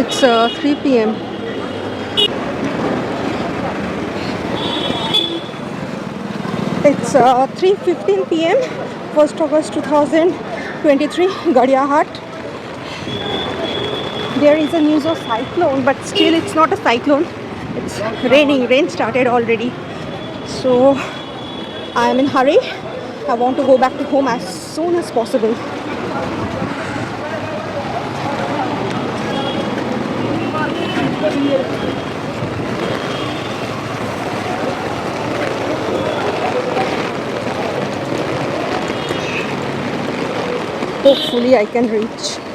It's 3 p.m. It's 3:15 p.m. 1st August 2023, Gadiahat. There is a news of cyclone, but still it's not a cyclone. It's raining. Rain started already. So I am in hurry. I want to go back to home as soon as possible. Hopefully I can reach.